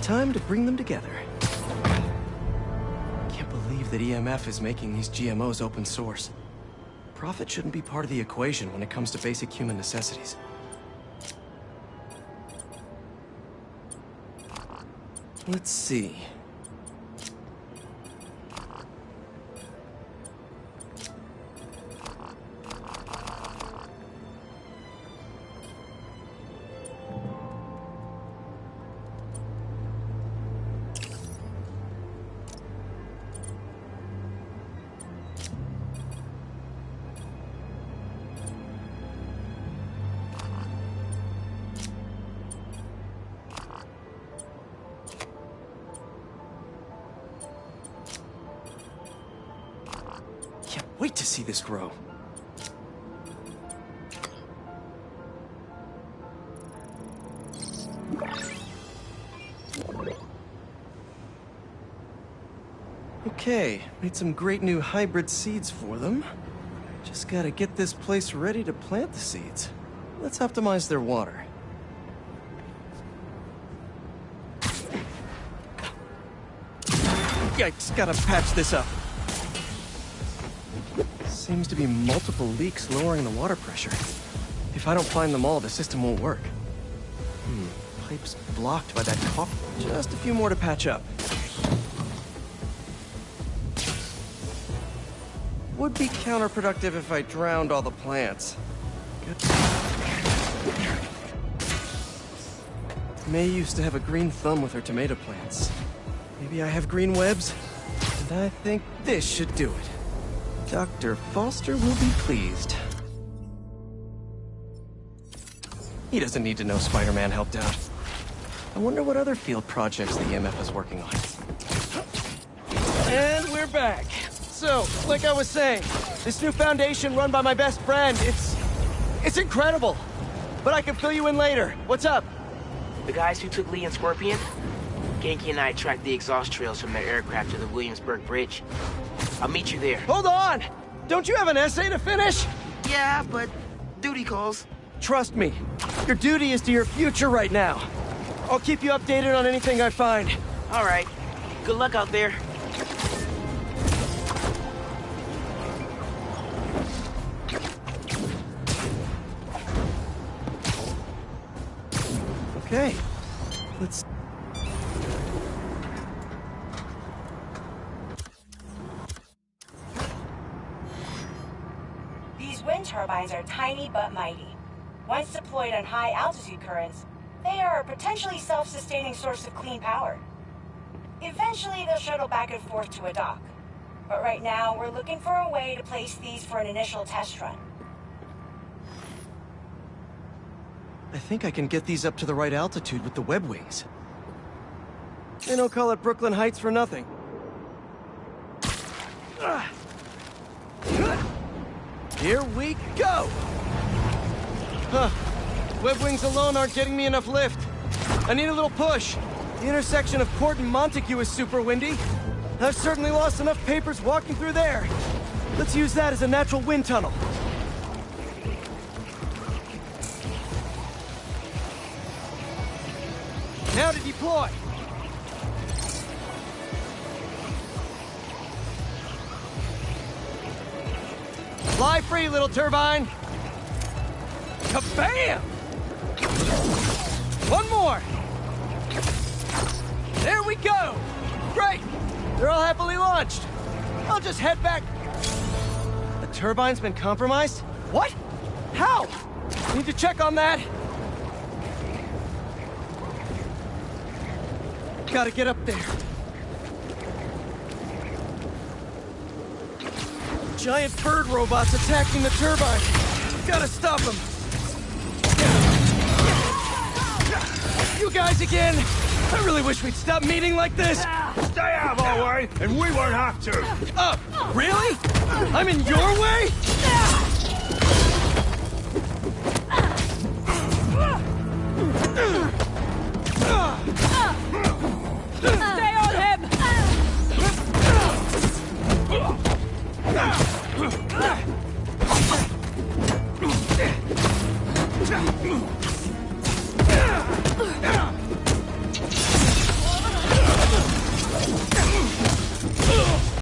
Time to bring them together. Can't believe that EMF is making these GMOs open source. Profit shouldn't be part of the equation when it comes to basic human necessities. Let's see. Wait to see this grow. Okay, made some great new hybrid seeds for them. Just gotta get this place ready to plant the seeds. Let's optimize their water. Yikes, gotta patch this up. Seems to be multiple leaks lowering the water pressure. If I don't find them all, the system won't work. Pipe's blocked by that caulk. Just a few more to patch up. Would be counterproductive if I drowned all the plants. May used to have a green thumb with her tomato plants. Maybe I have green webs? And I think this should do it. Dr. Foster will be pleased. He doesn't need to know Spider-Man helped out. I wonder what other field projects the EMF is working on. And we're back. So, like I was saying, this new foundation run by my best friend, it's incredible. But I can fill you in later. What's up? The guys who took Lee and Scorpion? Genki and I tracked the exhaust trails from their aircraft to the Williamsburg Bridge. I'll meet you there. Hold on! Don't you have an essay to finish? Yeah, but duty calls. Trust me, your duty is to your future right now. I'll keep you updated on anything I find. All right. Good luck out there. Okay, let's... These wind turbines are tiny but mighty. Once deployed on high-altitude currents, They are a potentially self-sustaining source of clean power. Eventually, they'll shuttle back and forth to a dock. But right now, we're looking for a way to place these for an initial test run. I think I can get these up to the right altitude with the web wings. They don't call it Brooklyn Heights for nothing. Here we go! Huh. Web wings alone aren't getting me enough lift. I need a little push. The intersection of Court and Montague is super windy. I've certainly lost enough papers walking through there. Let's use that as a natural wind tunnel. Now to deploy. Fly free, little turbine. Kabam! One more. There we go. Great. They're all happily launched. I'll just head back. The turbine's been compromised? What? How? Need to check on that. Gotta get up there. Giant bird robots attacking the turbine. Gotta stop them. You guys again? I really wish we'd stop meeting like this. Stay out of our way, and we won't have to. Really? I'm in your way? Stay on him!